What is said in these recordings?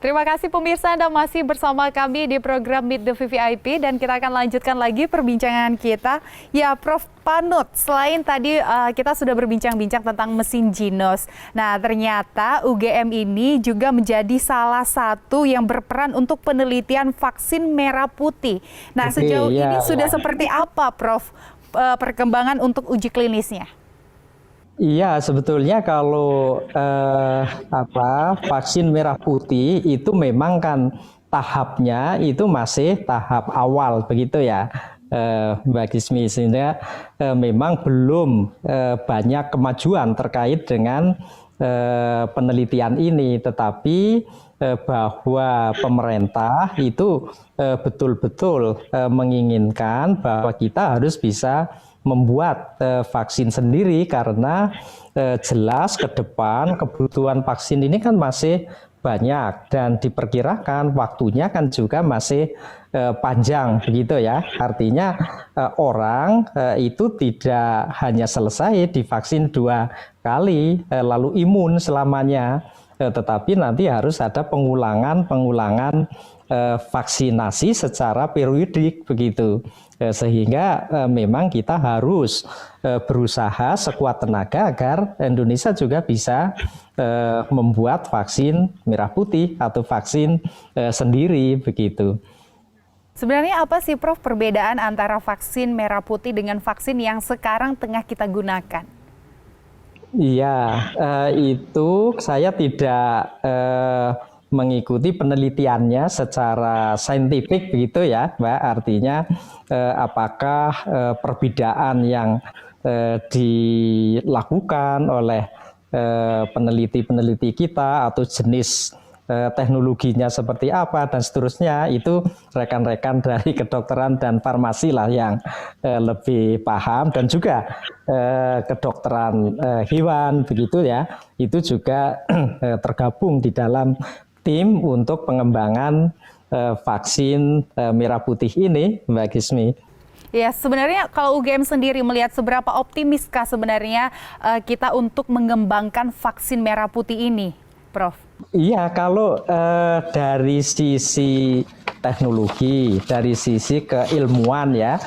Terima kasih pemirsa, Anda masih bersama kami di program Meet the VVIP dan kita akan lanjutkan lagi perbincangan kita. Ya, Prof Panut, selain tadi kita sudah berbincang-bincang tentang mesin Ginos. Nah, ternyata UGM ini juga menjadi salah satu yang berperan untuk penelitian vaksin merah putih. Nah, sejauh ini sudah seperti apa, Prof, perkembangan untuk uji klinisnya? Iya, sebetulnya kalau vaksin merah putih itu memang kan tahapnya itu masih tahap awal begitu ya, Mbak Gismi, sehingga memang belum banyak kemajuan terkait dengan penelitian ini, tetapi bahwa pemerintah itu betul-betul menginginkan bahwa kita harus bisa membuat vaksin sendiri karena jelas ke depan kebutuhan vaksin ini kan masih banyak dan diperkirakan waktunya kan juga masih panjang begitu ya. Artinya orang itu tidak hanya selesai divaksin 2 kali lalu imun selamanya, tetapi nanti harus ada pengulangan vaksinasi secara periodik begitu. Sehingga memang kita harus berusaha sekuat tenaga agar Indonesia juga bisa membuat vaksin merah putih atau vaksin sendiri begitu. Sebenarnya apa sih, Prof, perbedaan antara vaksin merah putih dengan vaksin yang sekarang tengah kita gunakan? Iya, itu saya tidak mengikuti penelitiannya secara saintifik begitu ya, Mbak. Artinya apakah perbedaan yang dilakukan oleh peneliti-peneliti kita atau jenis teknologinya seperti apa dan seterusnya, itu rekan-rekan dari kedokteran dan farmasi lah yang lebih paham, dan juga kedokteran hewan begitu ya, itu juga tergabung di dalam tim untuk pengembangan vaksin merah putih ini, Mbak Gismi. Ya, sebenarnya kalau UGM sendiri melihat seberapa optimiskah sebenarnya kita untuk mengembangkan vaksin merah putih ini, Prof? Iya, kalau dari sisi teknologi, dari sisi keilmuan ya,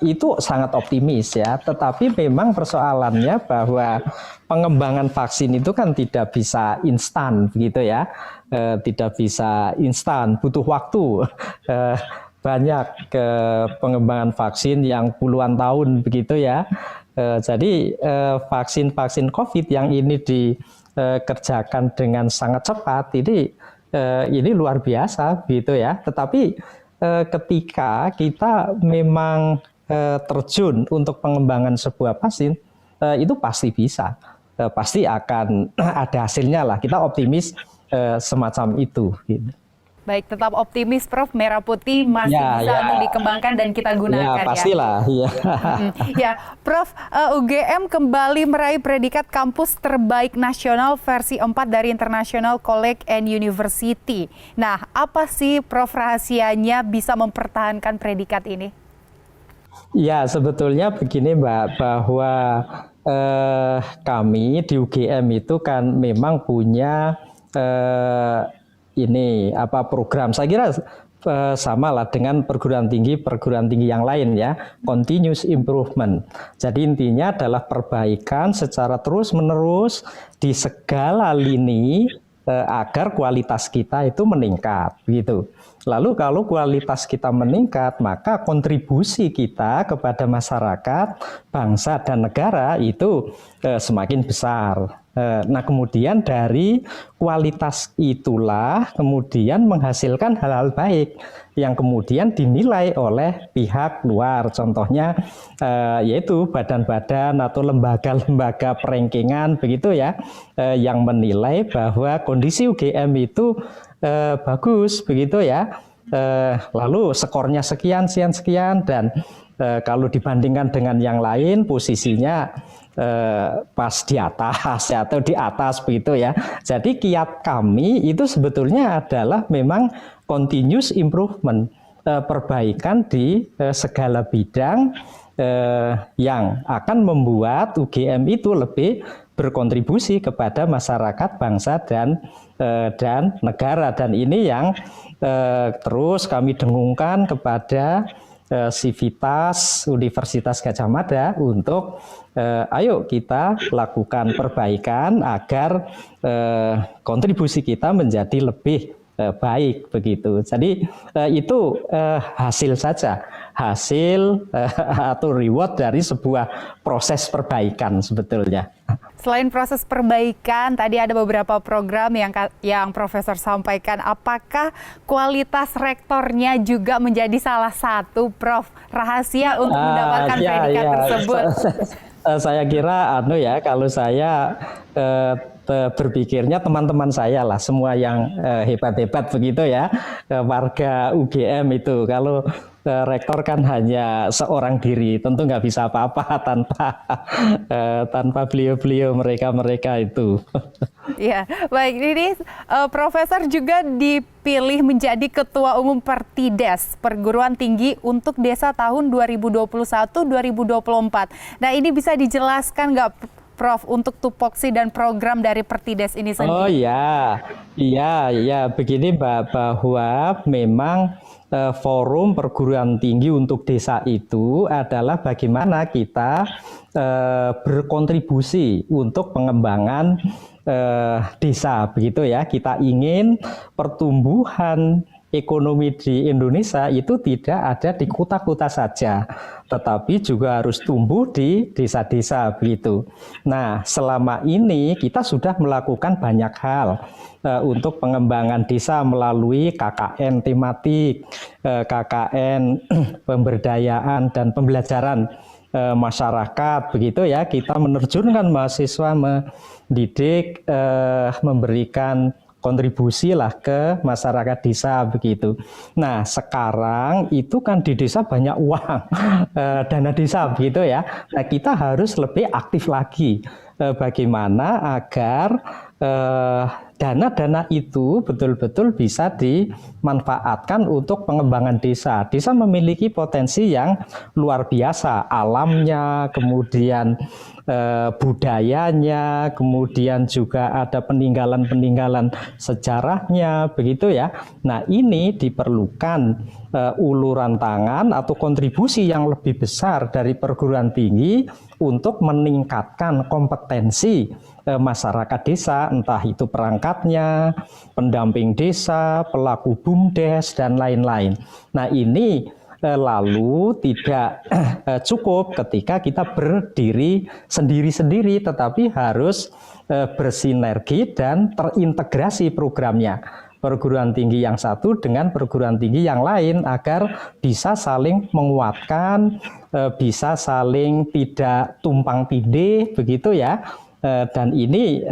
itu sangat optimis ya. Tetapi memang persoalannya bahwa pengembangan vaksin itu kan tidak bisa instan begitu ya, tidak bisa instan, butuh waktu. Banyak pengembangan vaksin yang puluhan tahun begitu ya. Jadi vaksin-vaksin COVID yang ini dikerjakan dengan sangat cepat, ini luar biasa gitu ya. Tetapi ketika kita memang terjun untuk pengembangan sebuah vaksin, itu pasti bisa, pasti akan ada hasilnya lah. Kita optimis semacam itu. Gitu. Baik, tetap optimis, Prof. Merah putih masih bisa untuk dikembangkan dan kita gunakan ya. Pastilah, ya. Ya, Prof, UGM kembali meraih predikat kampus terbaik nasional versi 4 dari International College and University. Nah, apa sih, Prof, rahasianya bisa mempertahankan predikat ini? Ya, sebetulnya begini, Mbak, bahwa kami di UGM itu kan memang punya program, saya kira sama lah dengan perguruan tinggi yang lain ya, continuous improvement. Jadi intinya adalah perbaikan secara terus-menerus di segala lini agar kualitas kita itu meningkat gitu. Lalu kalau kualitas kita meningkat, maka kontribusi kita kepada masyarakat, bangsa dan negara itu semakin besar. Nah, kemudian dari kualitas itulah kemudian menghasilkan hal-hal baik yang kemudian dinilai oleh pihak luar. Contohnya yaitu badan-badan atau lembaga-lembaga perankingan begitu ya, yang menilai bahwa kondisi UGM itu bagus begitu ya. Lalu skornya sekian dan kalau dibandingkan dengan yang lain posisinya pas di atas atau di atas begitu ya. Jadi kiat kami itu sebetulnya adalah memang continuous improvement, perbaikan di segala bidang yang akan membuat UGM itu lebih berkontribusi kepada masyarakat, bangsa dan negara. Dan ini yang terus kami dengungkan kepada Sivitas Universitas Gadjah Mada untuk ayo kita lakukan perbaikan agar kontribusi kita menjadi lebih baik begitu. Jadi itu hasil saja, hasil atau reward dari sebuah proses perbaikan sebetulnya. Selain proses perbaikan, tadi ada beberapa program yang Profesor sampaikan. Apakah kualitas rektornya juga menjadi salah satu, Prof, rahasia untuk mendapatkan predikat tersebut? Saya kira kalau saya berpikirnya teman-teman saya lah, semua yang hebat-hebat begitu ya, warga UGM itu. Kalau rektor kan hanya seorang diri, tentu nggak bisa apa-apa tanpa beliau-beliau mereka itu. Ya, baik. Ini Profesor juga dipilih menjadi Ketua Umum Pertides Perguruan Tinggi untuk Desa tahun 2021-2024. Nah, ini bisa dijelaskan nggak, Prof, untuk tupoksi dan program dari Pertides ini sendiri? Oh iya, begini Mbak, bahwa memang forum perguruan tinggi untuk desa itu adalah bagaimana kita berkontribusi untuk pengembangan desa, begitu ya. Kita ingin pertumbuhan ekonomi di Indonesia itu tidak ada di kota-kota saja, tetapi juga harus tumbuh di desa-desa begitu. Nah, selama ini kita sudah melakukan banyak hal untuk pengembangan desa melalui KKN tematik, KKN pemberdayaan dan pembelajaran masyarakat begitu ya. Kita menerjunkan mahasiswa mendidik, memberikan kontribusi lah ke masyarakat desa begitu. Nah, sekarang itu kan di desa banyak uang, dana desa begitu ya. Nah, kita harus lebih aktif lagi. Bagaimana agar dana-dana itu betul-betul bisa dimanfaatkan untuk pengembangan desa. Desa memiliki potensi yang luar biasa, alamnya, kemudian budayanya, kemudian juga ada peninggalan-peninggalan sejarahnya, begitu ya. Nah, ini diperlukan uluran tangan atau kontribusi yang lebih besar dari perguruan tinggi untuk meningkatkan kompetensi masyarakat desa, entah itu perangkatnya, pendamping desa, pelaku BUMDes, dan lain-lain. Nah, ini lalu tidak cukup ketika kita berdiri sendiri-sendiri, tetapi harus bersinergi dan terintegrasi programnya. Perguruan tinggi yang satu dengan perguruan tinggi yang lain agar bisa saling menguatkan, bisa saling tidak tumpang tindih, begitu ya. Dan ini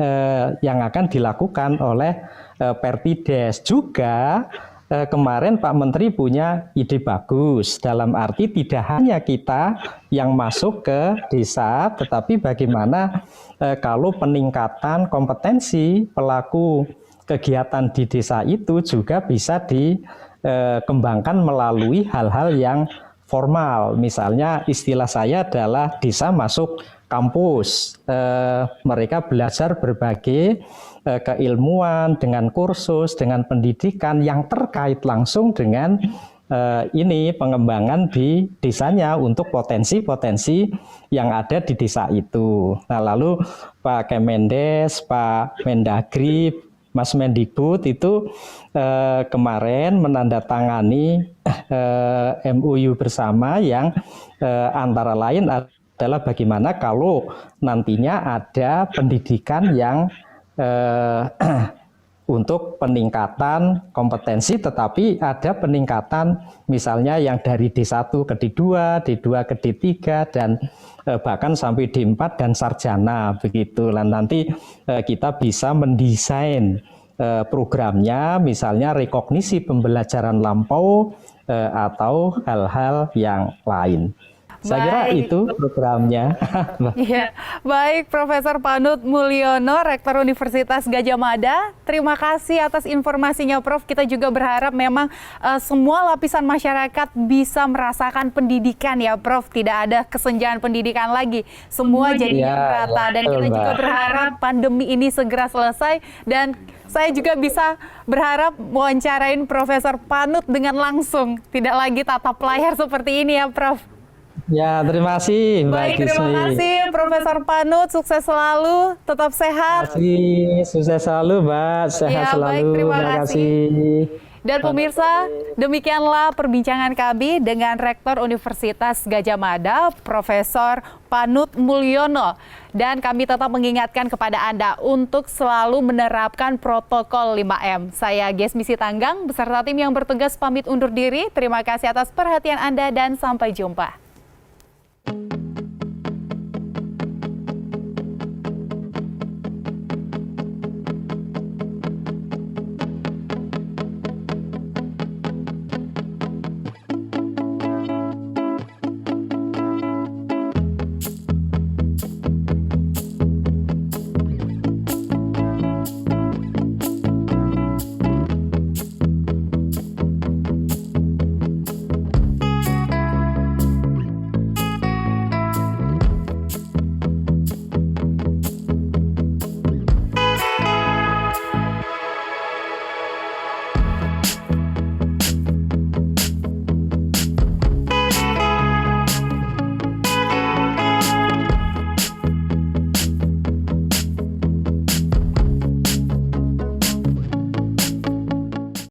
yang akan dilakukan oleh Pertides. Juga kemarin Pak Menteri punya ide bagus, dalam arti tidak hanya kita yang masuk ke desa, tetapi bagaimana kalau peningkatan kompetensi pelaku kegiatan di desa itu juga bisa dikembangkan melalui hal-hal yang formal. Misalnya istilah saya adalah desa masuk kampus. Mereka belajar berbagai keilmuan dengan kursus, dengan pendidikan yang terkait langsung dengan ini pengembangan di desanya untuk potensi-potensi yang ada di desa itu. Nah, lalu Pak Kemendes, Pak Mendagri, Mas Mendikbud itu kemarin menandatangani MOU bersama yang antara lain adalah bagaimana kalau nantinya ada pendidikan yang untuk peningkatan kompetensi, tetapi ada peningkatan misalnya yang dari D1 ke D2, D2 ke D3, dan bahkan sampai D4 dan sarjana begitu. Dan nanti kita bisa mendesain programnya, misalnya rekognisi pembelajaran lampau atau hal-hal yang lain. Saya kira Baik. itu programnya. Iya, baik Profesor Panut Mulyono, Rektor Universitas Gadjah Mada. Terima kasih atas informasinya, Prof. Kita juga berharap memang semua lapisan masyarakat bisa merasakan pendidikan ya, Prof. Tidak ada kesenjangan pendidikan lagi. Semua jadi Ya, merata. Dan betul, kita juga Mbak. berharap pandemi ini segera selesai. Dan saya juga bisa berharap wawancarain Profesor Panut dengan langsung. Tidak lagi tatap layar seperti ini ya, Prof. Ya, terima kasih Mbak Baik, terima Gismi. kasih Profesor Panut, sukses selalu, tetap Terima sehat. kasih, sukses selalu Mbak, sehat Ya, selalu. baik, terima kasih. kasih. Dan pemirsa, demikianlah perbincangan kami dengan Rektor Universitas Gadjah Mada, Profesor Panut Mulyono. Dan kami tetap mengingatkan kepada Anda untuk selalu menerapkan protokol 5M. Saya Gesmi Sitanggang, beserta tim yang bertugas pamit undur diri. Terima kasih atas perhatian Anda dan sampai jumpa.